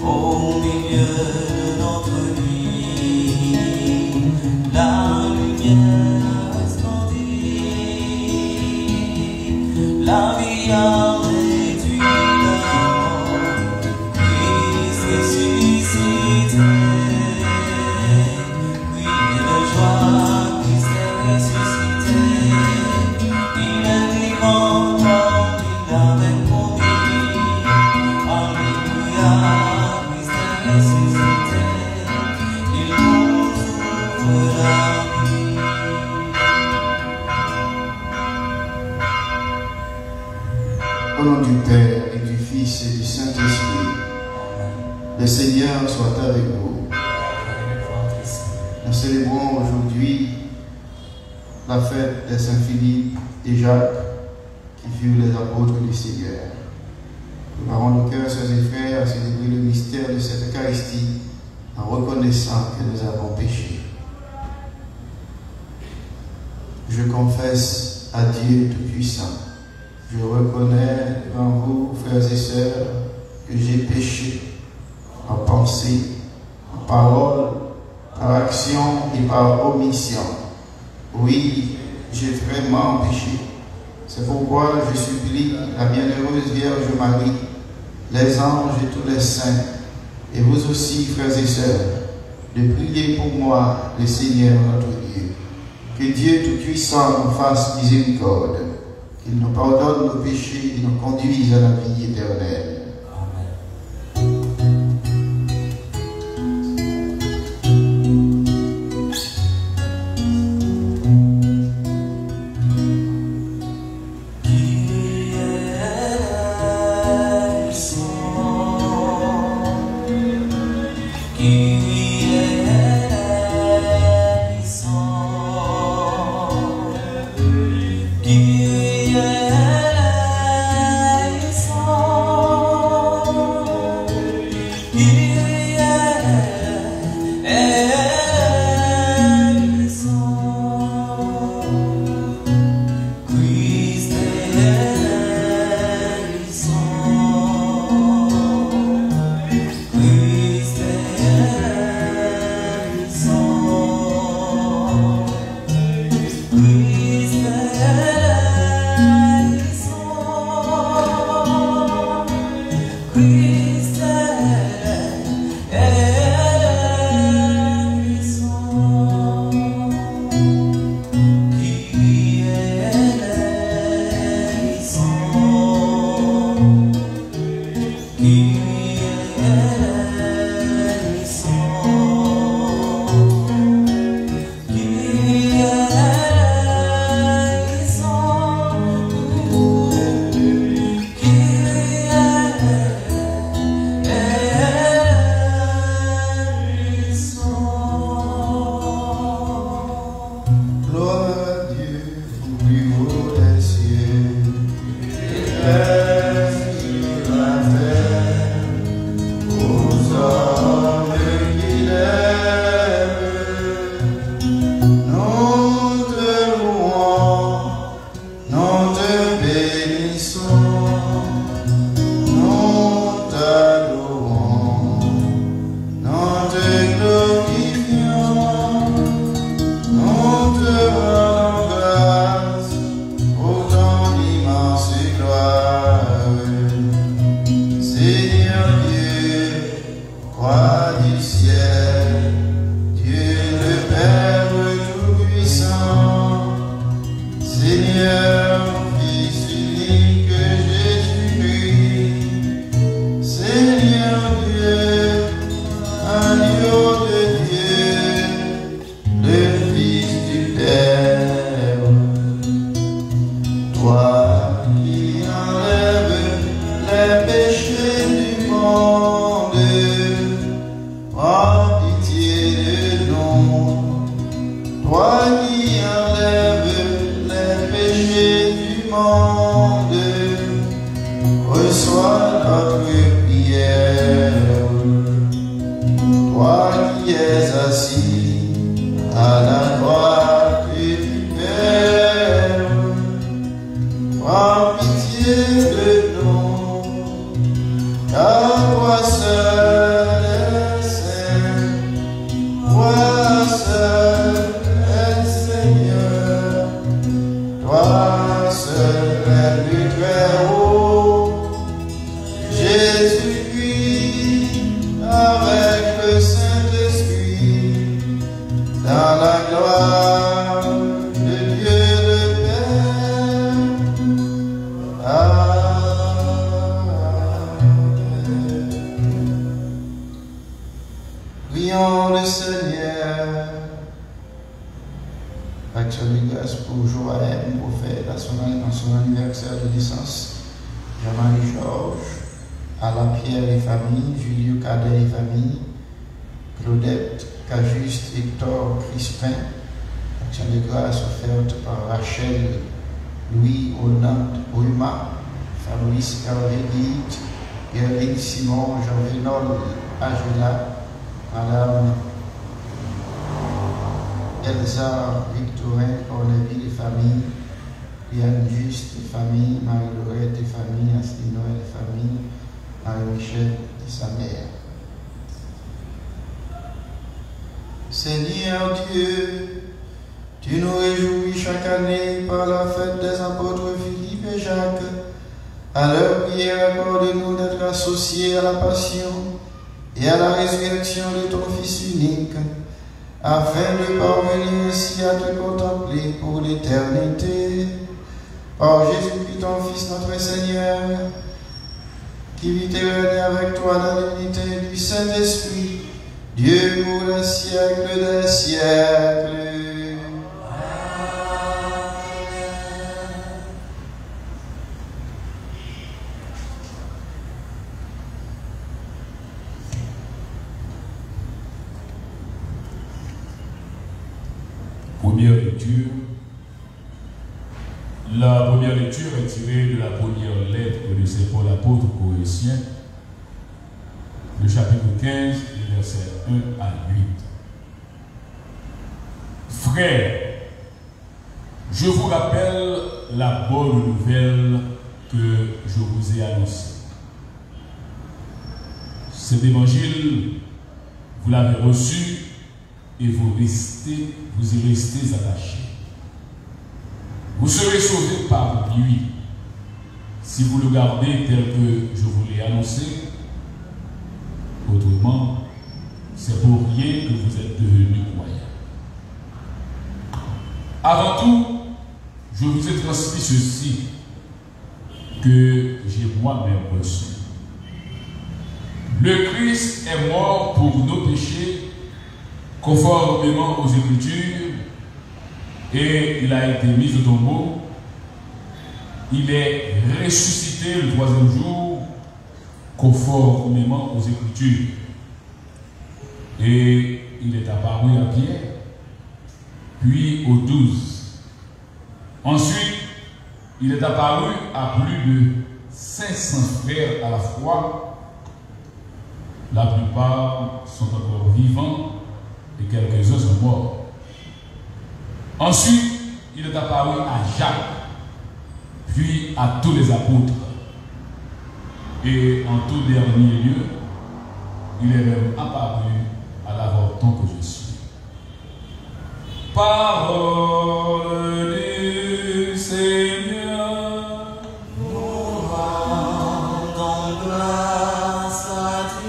Au milieu de notre nuit, la lumière resplendit, la vie a réduit la mort, Christ ressuscité. Oui, de joie, Christ est ressuscité, il est vivant comme il avait promis. Alléluia. Ressuscité, il nous ouvre la vie. Au nom du Père et du Fils et du Saint-Esprit, le Seigneur soit avec vous. Nous célébrons aujourd'hui la fête des Saints Philippe et Jacques, qui furent les apôtres du Seigneur. Préparons nos cœurs, sœurs et frères, à célébrer le mystère de cette Eucharistie en reconnaissant que nous avons péché. Je confesse à Dieu Tout-Puissant. Je reconnais devant vous, frères et sœurs, que j'ai péché en pensée, en parole, par action et par omission. Oui, j'ai vraiment péché. C'est pourquoi je supplie la bienheureuse Vierge Marie, les anges et tous les saints, et vous aussi, frères et sœurs, de prier pour moi, le Seigneur notre Dieu. Que Dieu Tout-Puissant nous fasse miséricorde, qu'il nous pardonne nos péchés et nous conduise à la vie éternelle. Qui est Prions le Seigneur. Action de grâce pour Joël, prophète, à son anniversaire de naissance. Jean-Marie Georges, Alain Pierre et famille, Julio Cadet et famille, Claudette, Cajuste, Hector, Crispin. Action de grâce offerte par Rachel, Louis, Onant, Olma, Fabrice, Hervé Guide, Gerline Simon, Jean Vénol, Angela, Madame Elsa, Victorin, Corneville et famille, Yann Juste et famille, Marie-Laurette et famille, Astrid Noël et famille, Marie-Michel et sa mère. Seigneur Dieu, tu nous réjouis chaque année par la fête des apôtres Philippe et Jacques. À leur prière, accorde-nous d'être associés à la passion et à la résurrection de ton Fils unique, afin de parvenir ainsi à te contempler pour l'éternité. Par Jésus-Christ, ton Fils, notre Seigneur, qui vit et règne avec toi dans l'unité du Saint-Esprit, Dieu pour les siècles des siècles. Première lecture. La première lecture est tirée de la première lettre de Saint Paul apôtre aux Corinthiens, le chapitre 15, les versets 1 à 8. Frères, je vous rappelle la bonne nouvelle que je vous ai annoncée. Cet évangile, vous l'avez reçu et vous y restez attachés. Vous serez sauvés par lui si vous le gardez tel que je vous l'ai annoncé. Autrement, c'est pour rien que vous êtes devenus croyants. Avant tout, je vous ai transmis ceci que j'ai moi-même reçu. Le Christ est mort pour nos péchés, conformément aux Écritures, et il a été mis au tombeau. Il est ressuscité le troisième jour, conformément aux Écritures. Et il est apparu à Pierre, puis aux 12. Ensuite, il est apparu à plus de 500 frères à la fois. La plupart sont encore vivants et quelques-uns sont morts. Ensuite, il est apparu à Jacques, puis à tous les apôtres. Et en tout dernier lieu, il est même apparu à l'avorton que je suis. Parole du Seigneur, nous rendons grâce à Dieu.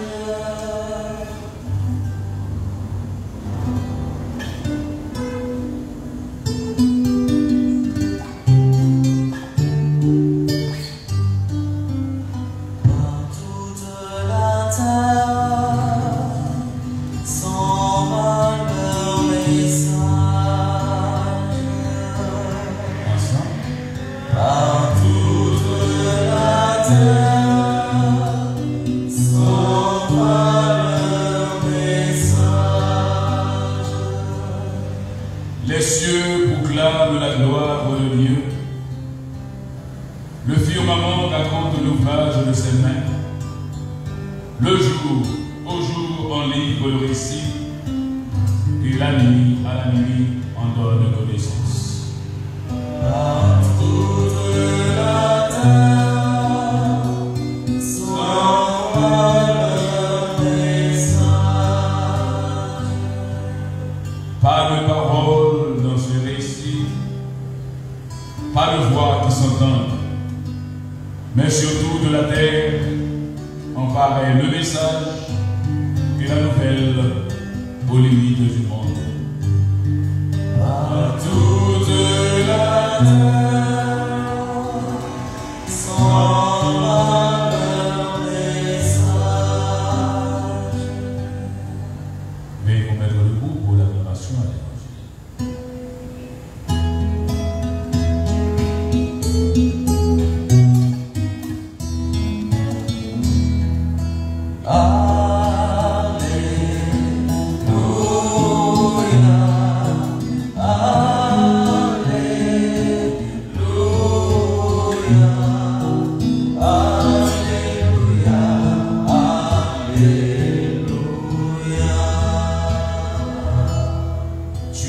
Les cieux proclament la gloire de Dieu. Le firmament raconte l'ouvrage de ses mains. Le jour, au jour, en livre le récit, et la nuit, à la nuit, en donne connaissance. Par toute la terre, son message. Pas de parole dans ce récit, pas de voix qui s'entendent, mais surtout de la terre, en pareil le message et la nouvelle aux limites du monde. Par toute la terre, son message.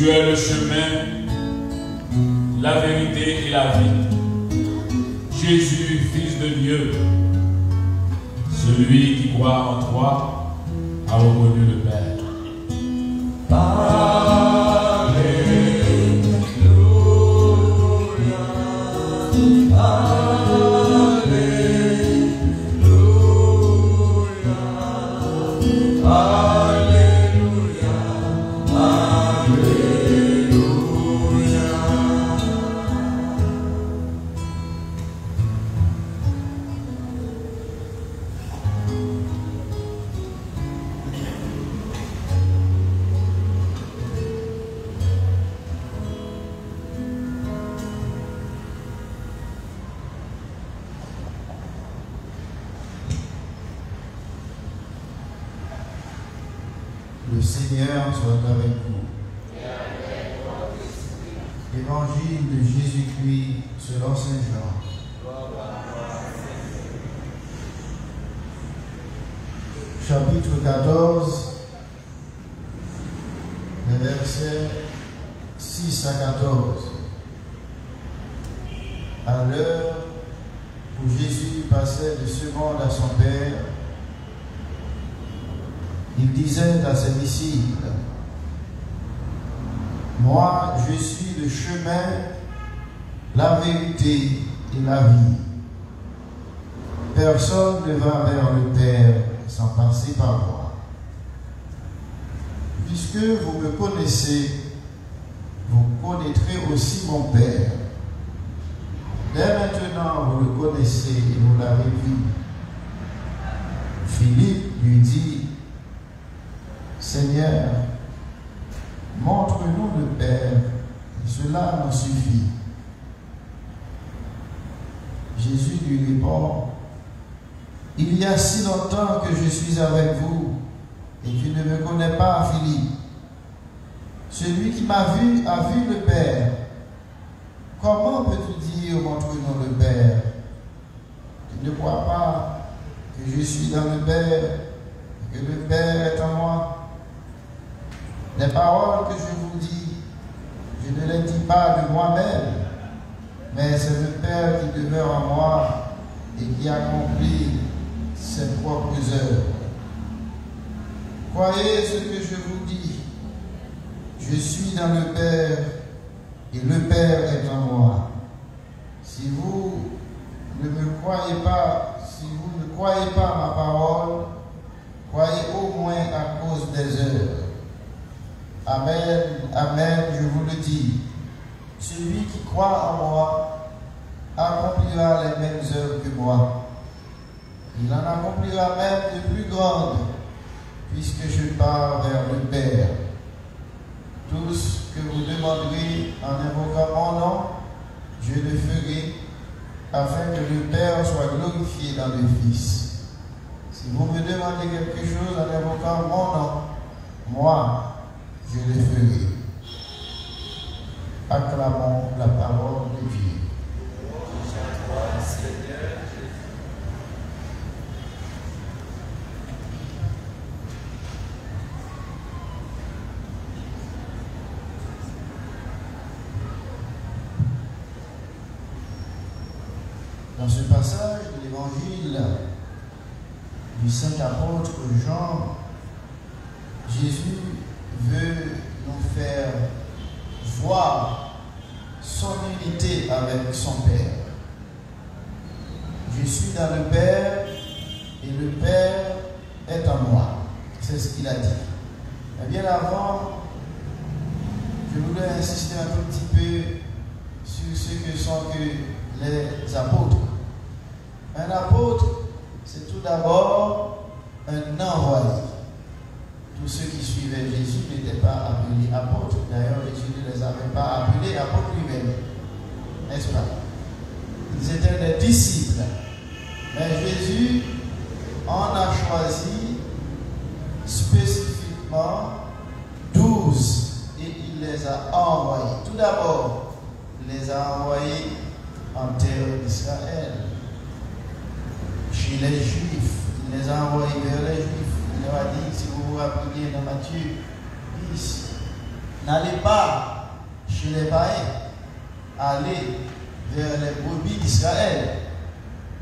Tu es le chemin, la vérité et la vie. Jésus, Fils de Dieu, celui qui croit en toi a reconnu le Père. Le Seigneur soit avec vous. Évangile de Jésus-Christ selon Saint Jean. Chapitre 14, les versets 6 à 14. À l'heure où Jésus passait de ce monde à son Père, il disait à ses disciples, « Moi, je suis le chemin, la vérité et la vie. Personne ne va vers le Père sans passer par moi. Puisque vous me connaissez, vous connaîtrez aussi mon Père. Dès maintenant, vous le connaissez et vous l'avez vu. » Philippe lui dit, « Seigneur, montre-nous le Père, et cela nous suffit. » Jésus lui répond, « Il y a si longtemps que je suis avec vous, et tu ne me connais pas, Philippe. Celui qui m'a vu a vu le Père. Comment peux-tu dire, montre-nous le Père? Tu ne crois pas que je suis dans le Père, et que le Père est en moi? Les paroles que je vous dis, je ne les dis pas de moi-même, mais c'est le Père qui demeure en moi et qui accomplit ses propres œuvres. Croyez ce que je vous dis. Je suis dans le Père et le Père est en moi. Si vous ne me croyez pas, si vous ne croyez pas à ma parole, croyez au moins à cause des œuvres. Amen, amen, je vous le dis. Celui qui croit en moi accomplira les mêmes œuvres que moi. Il en accomplira même de plus grandes, puisque je pars vers le Père. Tout ce que vous demanderez en invoquant mon nom, je le ferai, afin que le Père soit glorifié dans le Fils. Si vous me demandez quelque chose en invoquant mon nom, moi, je le ferai. Acclamons la parole de Dieu. Dans ce passage de l'évangile du saint apôtre Jean, Jésus veut nous faire voir son unité avec son Père. Je suis dans le Père et le Père est en moi. C'est ce qu'il a dit. Mais bien avant, je voulais insister un tout petit peu sur ce que sont que les apôtres. Un apôtre, c'est tout d'abord un envoyé. Tous ceux qui suivaient Jésus n'étaient pas appelés apôtres. D'ailleurs, Jésus ne les avait pas appelés apôtres lui-même. N'est-ce pas? Ils étaient des disciples. Mais Jésus en a choisi spécifiquement 12 et il les a envoyés. Tout d'abord, il les a envoyés en terre d'Israël, chez les Juifs. Il les a envoyés vers les Juifs. Il leur a dit, si vous vous rappelez dans Matthieu 10, n'allez pas chez les païens, allez vers les brebis d'Israël.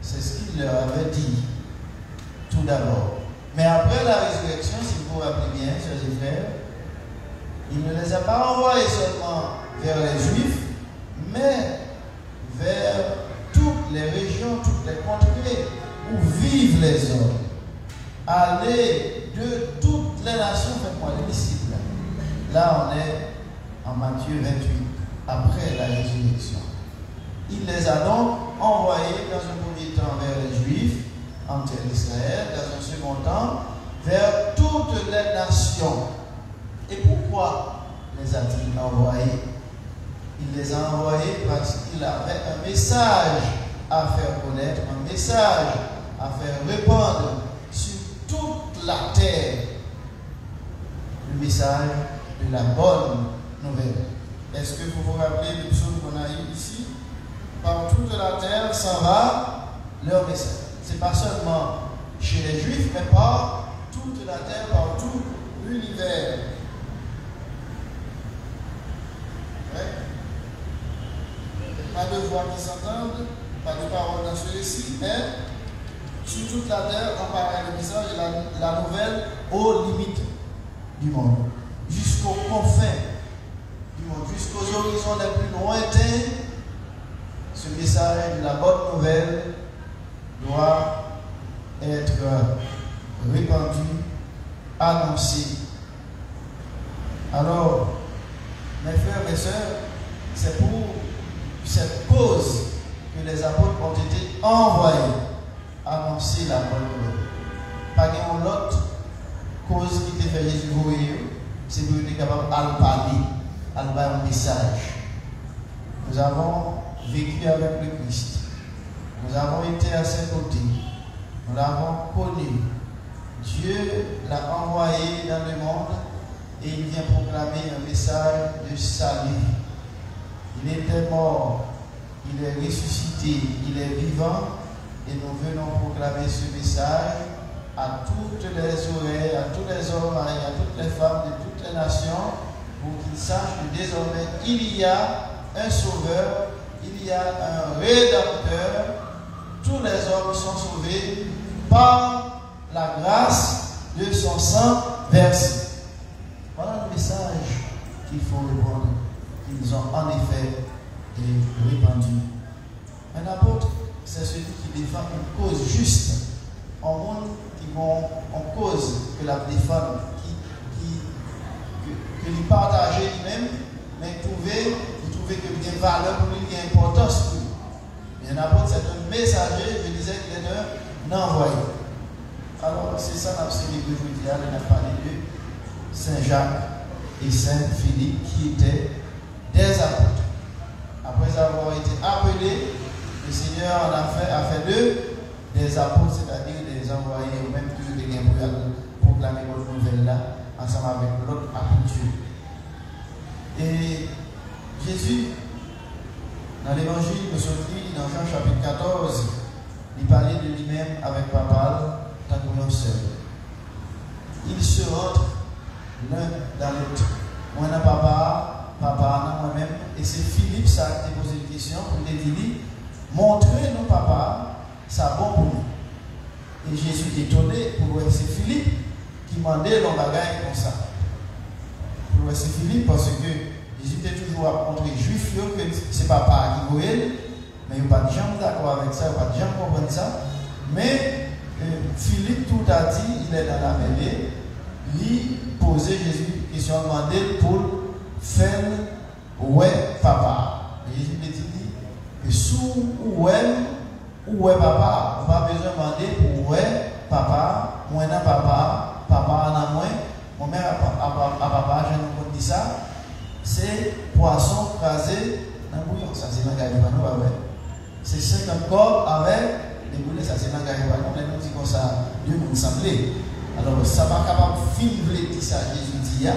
C'est ce qu'il leur avait dit tout d'abord. Mais après la résurrection, si vous vous rappelez bien, chers frères, il ne les a pas envoyés seulement vers les Juifs, mais vers toutes les régions, toutes les contrées où vivent les hommes. Allez de toutes les nations, faites-moi les disciples. Là, on est en Matthieu 28, après la résurrection. Il les a donc envoyés dans un premier temps vers les Juifs, en terre d'Israël, dans un second temps, vers toutes les nations. Et pourquoi les a-t-il envoyés? Il les a envoyés parce qu'il avait un message à faire connaître, un message à faire répandre sur toute la terre. Le message de la bonne nouvelle. Est-ce que vous vous rappelez du psaume qu'on a eu ici? Par toute la terre s'en va leur message. Ce n'est pas seulement chez les Juifs, mais par toute la terre, par tout l'univers. Ouais. Pas de voix qui s'entendent, pas de paroles dans ce récit, mais sur toute la terre, on parle le message et la nouvelle aux limites du monde, jusqu'aux confins du monde, jusqu'aux horizons les plus lointains. Ce message de la bonne nouvelle doit être répandu, annoncé. Alors, mes frères et sœurs, c'est pour cette cause que les apôtres ont été envoyés annoncer la bonne nouvelle. Pas qu'il y ait autre cause qui te fait Jésus voyer, c'est pour être capable de parler, de faire un message. Nous avons vécu avec le Christ. Nous avons été à ses côtés. Nous l'avons connu. Dieu l'a envoyé dans le monde et il vient proclamer un message de salut. Il était mort, il est ressuscité, il est vivant et nous venons proclamer ce message à toutes les oreilles, à tous les hommes, à toutes les femmes de toutes les nations pour qu'ils sachent que désormais il y a un sauveur, il y a un rédempteur. Tous les hommes sont sauvés par la grâce de son sang versé. Voilà le message qu'il faut répondre. Ils ont en effet répandu. Un apôtre, c'est celui qui défend une cause juste. En monde qui vont en cause que la défendre, que lui partager lui-même, mais trouver que il y a une valeur pour lui, il y a une importance pour lui. Et un apôtre, c'est un messager, je disais qu'il est un envoyé. Alors, c'est ça notre série que je vous dis, on a parlé de Saint Jacques et Saint Philippe qui étaient des apôtres. Après avoir été appelés, le Seigneur en a fait d'eux des apôtres, c'est-à-dire des envoyés, ou même toujours des gens pour proclamer votre nouvelle là, ensemble avec l'autre apôtre. Et Jésus, dans l'évangile de Sophie, dans Jean chapitre 14, il parlait de lui-même avec Papa, tant qu'on seul. Ils se rentrent l'un dans l'autre. Moi, dans papa, dans moi-même. Et c'est Philippe, ça a été posé une question pour lui dire, montrez-nous papa, ça bon pour nous. Et Jésus est étonné pour voir c'est Philippe qui demandait l'on bagaille comme ça. Pour voir c'est Philippe parce que Jésus était toujours à montrer juif que c'est papa qui voyait, mais il n'y a pas de gens d'accord avec ça, il n'y a pas de gens qui comprennent ça. Mais Philippe tout a dit, il est dans la mêlée, lui posait Jésus une question, demandé pour faire ouais papa. Et Jésus lui dit que sous ouais papa, on n'a pas besoin de demander pour ouais papa, moi n'a papa, papa n'a moi, mon mère a papa, je ne dis ça. C'est poisson crasé dans le bouillon. Ça, c'est dans le garibano, ouais. C'est 50 corps avec les boulets, ça, c'est dans le garibano. Mais nous disons ça, Dieu nous semble. Alors, ça va capable de filmer ça, Jésus dit,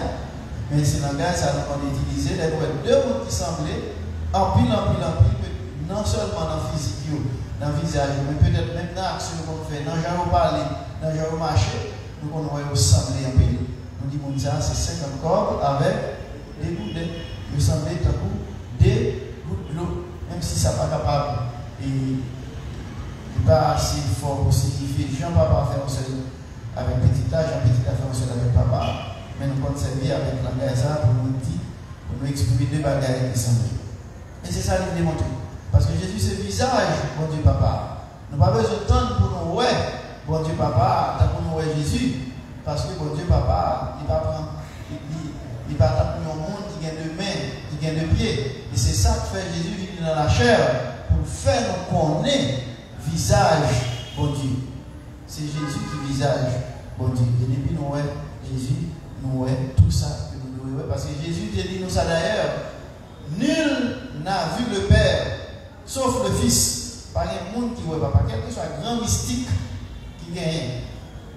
mais c'est dans le gars, ça qu'on a utilisé. Les deux mots qui semblaient, en pile, non seulement dans le physique, dans le visage, mais peut-être même dans l'action qu'on fait, dans le genre parler, dans le genre marcher, nous, on va sembler en pile. Nous disons ça, c'est 50 corps avec il semblait des gouttes de l'eau, même si ça n'est pas capable. Et il n'est pas assez fort pour signifier. Jean papa fait un seul avec petit âge, un petit âge fait un seul avec papa. Mais nous comptons servir avec la Gaza pour nous dire, pour nous exprimer deux bagages qui semblent. Et c'est ça qu'il démontre. Parce que Jésus, c'est le visage, bon Dieu papa. Nous n'avons pas besoin de temps pour nous voir, bon Dieu papa, tant pour nous voir Jésus. Parce que bon Dieu papa, il va prendre, il va taper un monde qui gagne de mains, qui gagne de pieds. Et c'est ça que fait Jésus vivre dans la chair, pour faire nous connaître visage, bon Dieu. C'est Jésus qui visage, bon Dieu. Et depuis nous voyons Jésus, nous voyons tout ça que nous devons voir. Parce que Jésus dit nous ça d'ailleurs, nul n'a vu le Père, sauf le Fils. Par un monde qui voit papa, quel que soit le grand mystique qui gagne.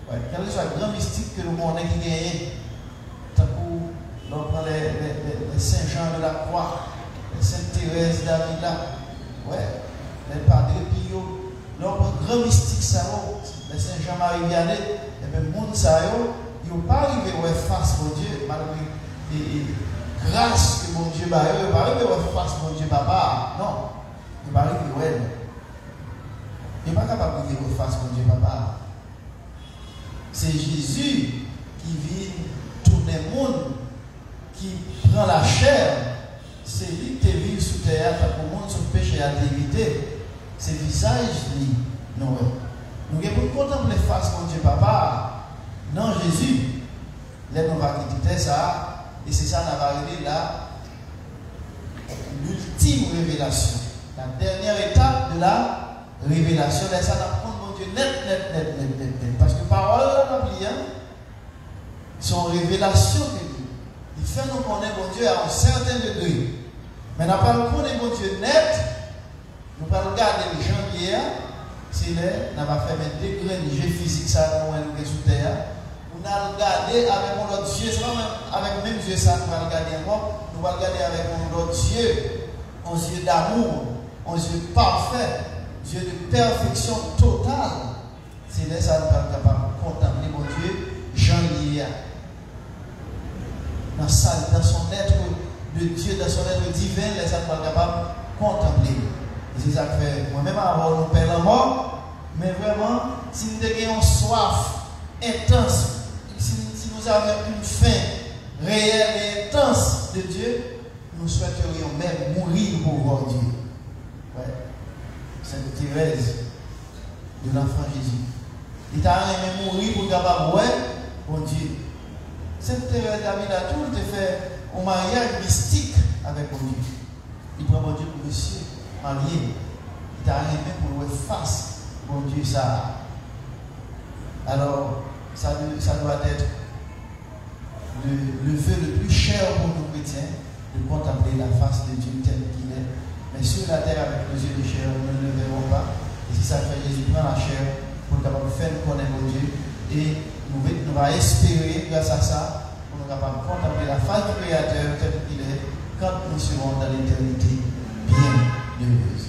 Ouais, quel que soit le grand mystique que le monde qui gagne. Tant que l'on prend les Saint Jean de la Croix, les Sainte Thérèse d'Avila, ouais, les Padres Pio, l'on prend grand mystique ça, les Saint Jean-Marie Vianney, et bien le monde ça, ils n'ont pas arrivé à face mon Dieu, malgré les grâces que mon Dieu m'a eu, ils n'ont pas arrivé à face mon Dieu papa, non, ils n'ont pas arrivé à ouais. Il n'est pas capable de vivre face mon Dieu papa. C'est Jésus qui vit tout le monde, qui prend la chair. C'est lui qui vit sous terre, pour le monde, son péché à l'éviter. C'est le visage, lui. Non, nous devons contempler face mon Dieu papa. Non, Jésus. Là, nous va quitter ça. Et c'est ça, nous va arriver là. L'ultime révélation. La dernière étape de la révélation, ça n'a pas mon Dieu net. Parce que parole, son révélation que il fait nous connaître mon Dieu à un certain degré. Mais n'a pas le connaître mon Dieu net, nous pas regarder les gens hier, c'est là, n'a pas fait mettre des degrés physique ça nous est sous terre. On a regardé avec mon autre Dieu, c'est pas même avec même Dieu ça nous va regarder encore, nous va regarder avec mon autre Dieu, un Dieu d'amour, un Dieu parfait. Dieu de perfection totale. C'est là ça nous sommes capables de contempler mon Dieu, Jean-Lié. Dans son être de Dieu, dans son être divin, les ça nous sommes capables de contempler. Et c'est ça que fait moi-même avoir nous père la mort, mais vraiment, si nous avons soif intense, si nous avons une faim réelle et intense de Dieu, nous souhaiterions même mourir pour voir Dieu. Ouais. Sainte Thérèse de l'enfant Jésus. Il t'a aimé mourir pour capable ouais, bon Dieu. Sainte Thérèse d'Avila tout te fait un mariage mystique avec mon Dieu. Il prend mon Dieu pour monsieur, marié. Il t'a aimé pour le face, mon Dieu ça. Alors, ça doit être le vœu le plus cher pour nous chrétiens de contempler la face de Dieu tel qu'il est. Mais sur la terre, avec nos yeux de chair, nous ne le verrons pas. Et c'est ça que Jésus prend la chair pour capable faire nous connaître mon Dieu. Et nous allons espérer, grâce à ça, pour nous capables de contempler la face du Créateur tel qu'il est, quand nous serons dans l'éternité bien heureuse.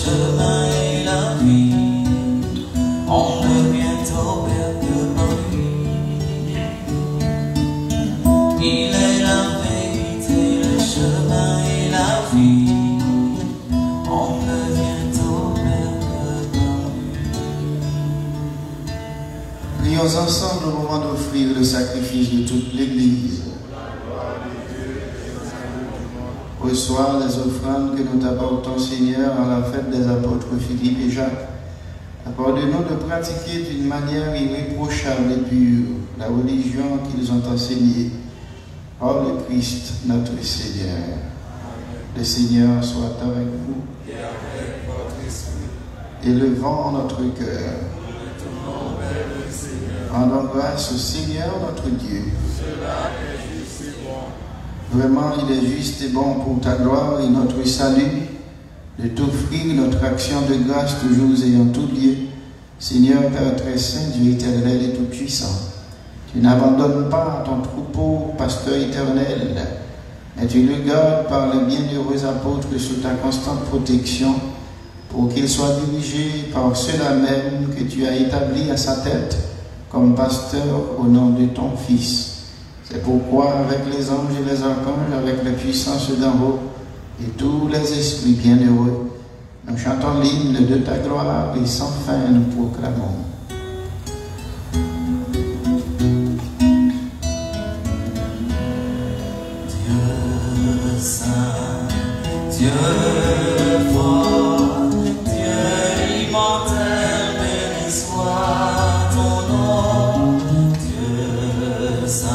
chemin et la vie, on ne bientôt perd que par lui. Il est la vérité, le chemin et la vie, on ne bientôt perd que par lui. Prions ensemble au moment d'offrir le sacrifice de toute l'Église. Reçois les offrandes que nous t'apportons, Seigneur, à la fête des apôtres Philippe et Jacques. Accorde-nous de pratiquer d'une manière irréprochable et pure la religion qu'ils ont enseignée. Par le Christ, notre Seigneur. Le Seigneur soit avec vous. Et avec votre esprit. Élevons notre cœur. Rendons grâce au Seigneur notre Dieu. Cela est juste et bon. Vraiment, il est juste et bon pour ta gloire et notre salut de t'offrir notre action de grâce toujours et en tout lieu. Seigneur, Père très saint, Dieu éternel et tout-puissant, tu n'abandonnes pas ton troupeau, pasteur éternel, mais tu le gardes par les bienheureux apôtres sous ta constante protection pour qu'ils soient dirigés par ceux-là même que tu as établis à sa tête comme pasteur au nom de ton Fils. C'est pourquoi, avec les anges et les archanges, avec les puissances d'en haut et tous les esprits bienheureux, nous chantons l'hymne de ta gloire et sans fin nous proclamons. Dieu saint, Dieu fort, Dieu immortel, béni soit ton nom. Dieu saint,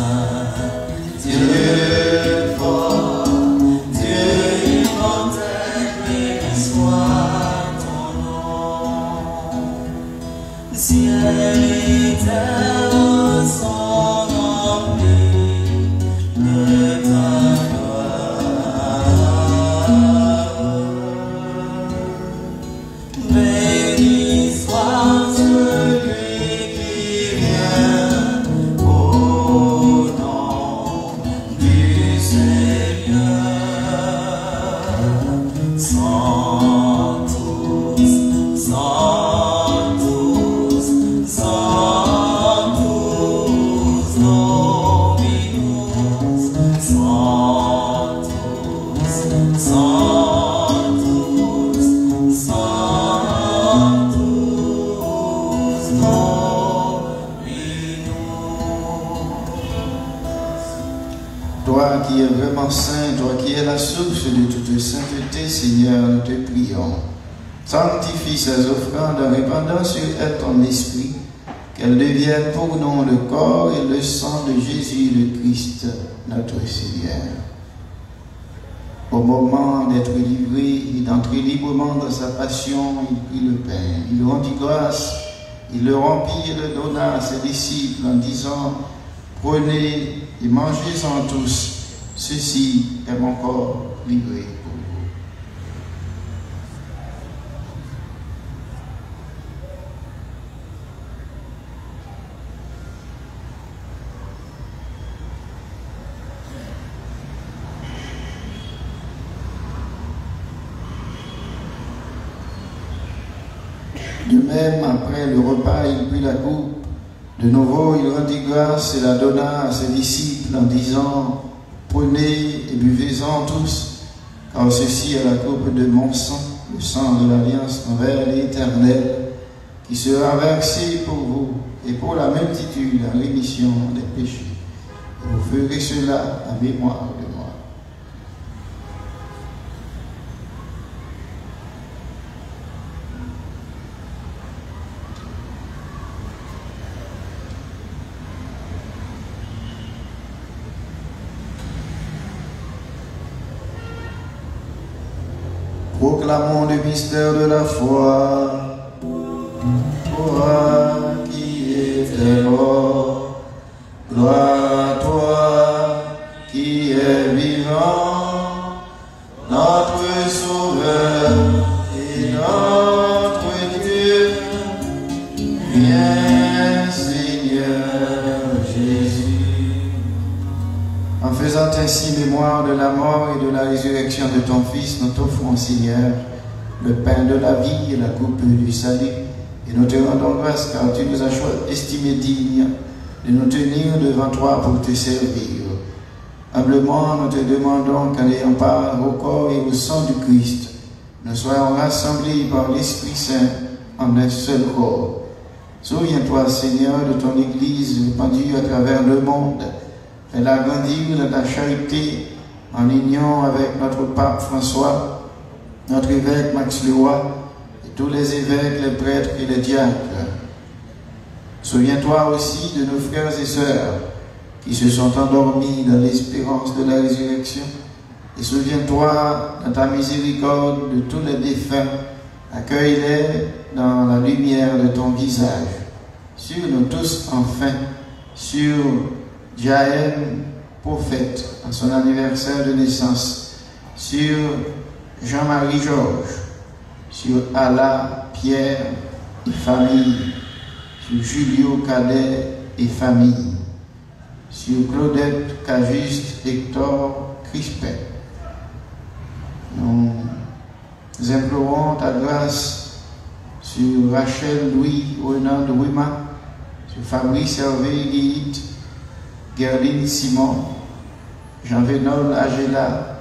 Dieu fort, Dieu immortel, béni soit ton nom. Ciel et terre sont remplis de ta gloire. Béni soit celui qui vient au nom du Seigneur. Sanctus, Sanctus, Sanctus Dominus, Sanctus, Sanctus, Sanctus Dominus. Toi qui es vraiment saint, toi qui es la source de toute sainteté, Seigneur, nous te prions. Sanctifie ces offrandes en répandant sur elles ton esprit, qu'elles deviennent pour nous le corps et le sang de Jésus le Christ, notre Seigneur. Au moment d'être livré et d'entrer librement dans sa passion, il prit le pain, il rendit grâce, il le rompit et le donna à ses disciples en disant: prenez et mangez-en tous, ceci est mon corps livré pour vous. De même, après le repas, il prit la coupe. De nouveau, il rendit grâce et la donna à ses disciples en disant: prenez et buvez-en tous, car ceci est la coupe de mon sang, le sang de l'alliance nouvelle et éternelle, qui sera versé pour vous et pour la multitude en rémission des péchés. Et vous ferez cela à mémoire de moi. Proclamons le mystère de la foi. Toi qui étais mort, gloire à toi qui es vivant, notre Sauveur et notre Dieu. Viens, Seigneur Jésus. En faisant ainsi mémoire de la mort et de la résurrection de ton Fils, nous t'offrons, Seigneur, le pain de la vie et la coupe du salut. Et nous te rendons grâce car tu nous as estimés dignes de nous tenir devant toi pour te servir. Humblement, nous te demandons qu'en ayant part au corps et au sang du Christ, nous soyons rassemblés par l'Esprit Saint en un seul corps. Souviens-toi, Seigneur, de ton Église répandue à travers le monde. Fais-la grandir dans ta charité en union avec notre pape François, notre évêque Max Leroy et tous les évêques, les prêtres et les diacres. Souviens-toi aussi de nos frères et sœurs qui se sont endormis dans l'espérance de la résurrection. Et souviens-toi, dans ta miséricorde, de tous les défunts. Accueille-les dans la lumière de ton visage. Sur nous tous, enfin, sur Jaël, prophète, à son anniversaire de naissance, sur Jean-Marie Georges, sur Allah, Pierre et famille, sur Julio Cadet et famille, sur Claudette, Cajuste, Hector, Crispin. Nous implorons ta grâce sur Rachel, Louis, Renan, Wima, sur Fabrice, Hervé, Guillite, Gerline, Simon, Jean Vénol, Agela,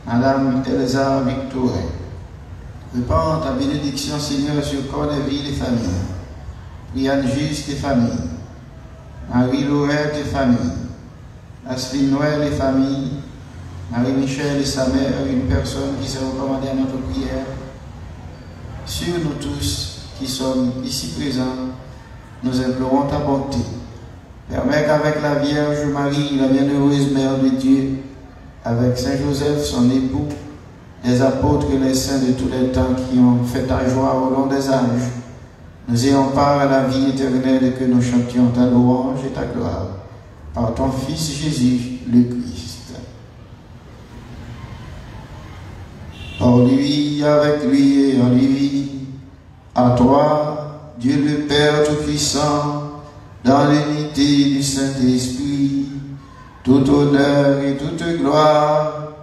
Madame Elsa, Victorin. Répands ta bénédiction, Seigneur, sur Corneville et famille, Brianne Juste et famille, Marie-Laurette et famille, Asseline Noël et famille, Marie-Michel et sa mère, une personne qui s'est recommandée à notre prière. Sur nous tous qui sommes ici présents, nous implorons ta bonté. Permets qu'avec la Vierge Marie, la bienheureuse Mère de Dieu, avec Saint Joseph, son époux, les apôtres et les saints de tous les temps qui ont fait ta joie au long des âges, nous ayons part à la vie éternelle et que nous chantions ta louange et ta gloire. Par ton Fils Jésus, le Christ. Par lui, avec lui et en lui, à toi, Dieu le Père Tout-Puissant, dans l'unité du Saint-Esprit, tout honneur et toute gloire,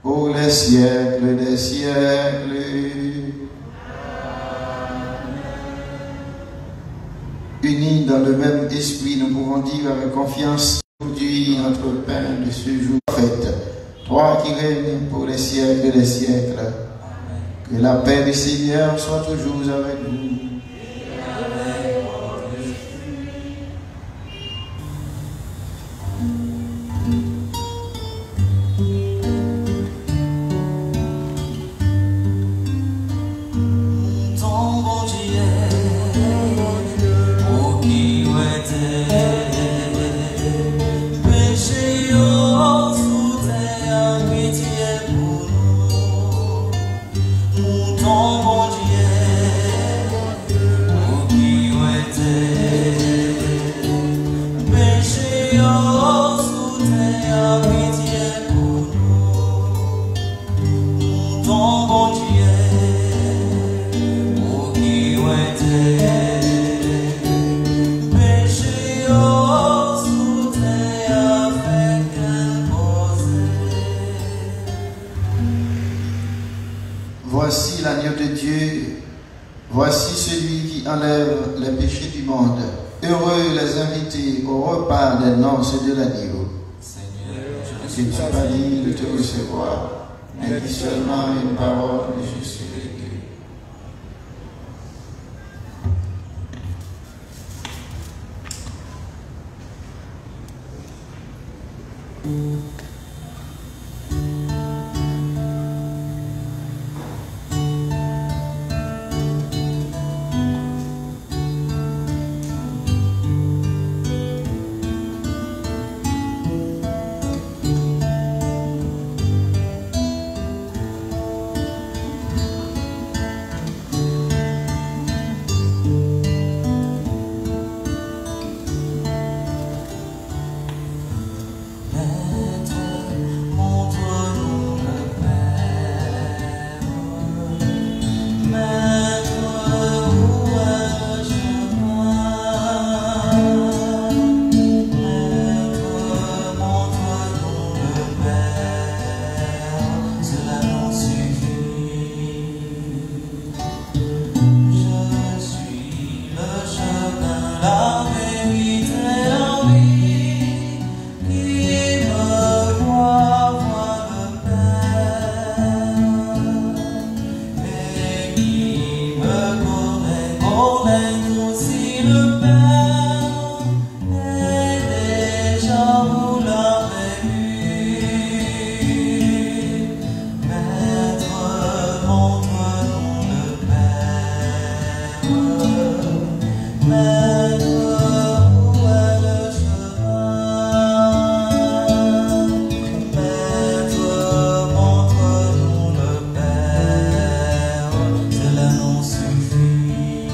pour les siècles des siècles. Unis dans le même esprit, nous pouvons dire avec confiance, aujourd'hui notre pain de ce jour fête. Toi qui règnes pour les siècles des siècles, que la paix du Seigneur soit toujours avec vous. Voici l'agneau de Dieu, voici celui qui enlève les péchés du monde. Heureux les invités au repas des noces de l'agneau. Seigneur, je ne suis pas digne de te recevoir, mais dis seulement une parole et je serai guéri. emmène-nous si le Père est déjà vous l'avez vu. Maître, montre-nous le Père. Maître, où est le chemin? Maître, montre-nous le Père. Cela nous suffit.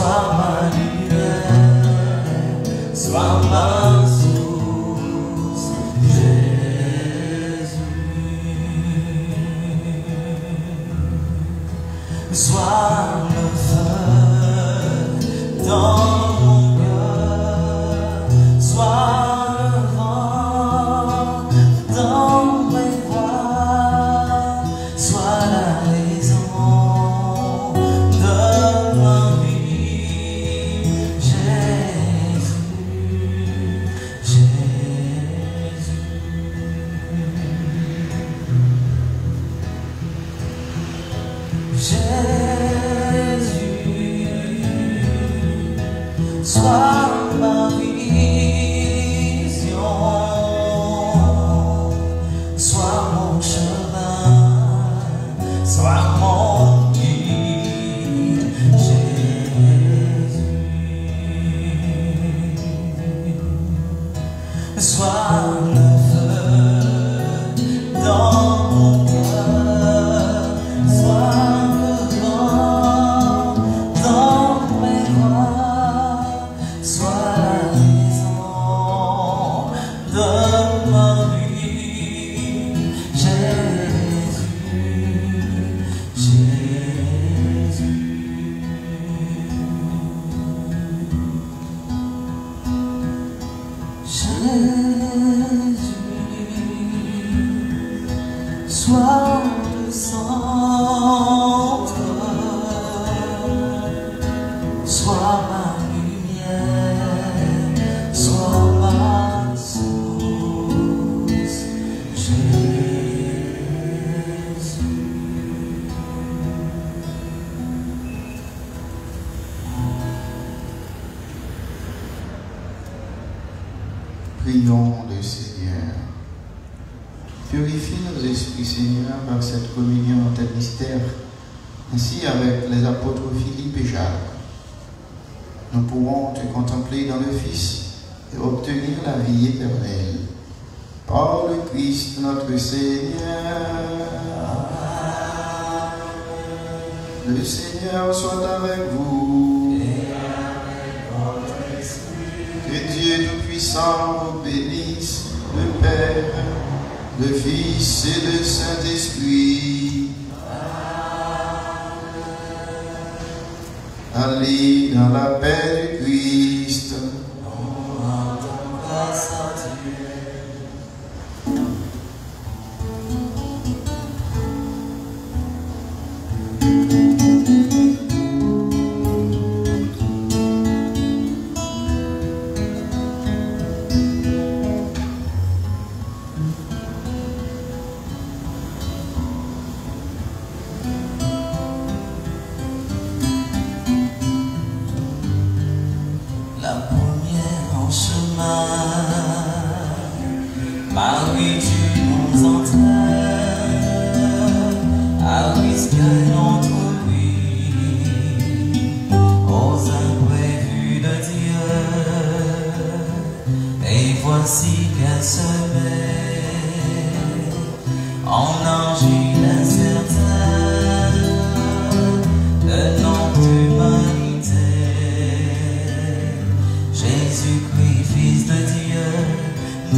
sois ma lumière, sois ma source, Jésus. Sois le feu dans mon cœur, sois le vent dans mes voies, sois la raison de ma vie, Jésus, Jésus. Jésus, sois ma vision, sois mon chemin, sois mon guide, Jésus. Sois le feu dans mon cœur, sois le vent dans mes voies, sois la raison de ma vie, Jésus, Jésus. Jésus, sois le centre, sois ma lumière, sois ma source, Jésus. Prions le Seigneur. Purifie nos esprits, Seigneur, par cette communion en tel mystère, ainsi avec les apôtres Philippe et Jacques. Nous pourrons te contempler dans le Fils et obtenir la vie éternelle. Par le Christ notre Seigneur. Le Seigneur soit avec vous. Que Dieu Tout-Puissant vous bénisse, le Père, le Fils et le Saint-Esprit. Allez dans la paix du Christ. La première en chemin, Marie, tu nous entraînes à risquer notre vie aux imprévus de Dieu. Et voici qu'elle se met en argile incertaine de notre humanité. Jésus-Christ, Fils de Dieu,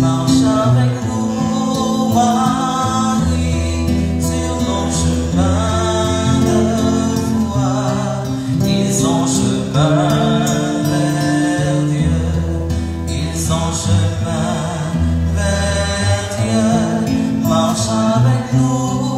marche avec nous, Marie, sur nos chemins de foi. Ils sont chemin vers Dieu, ils sont chemin vers Dieu, marche avec nous.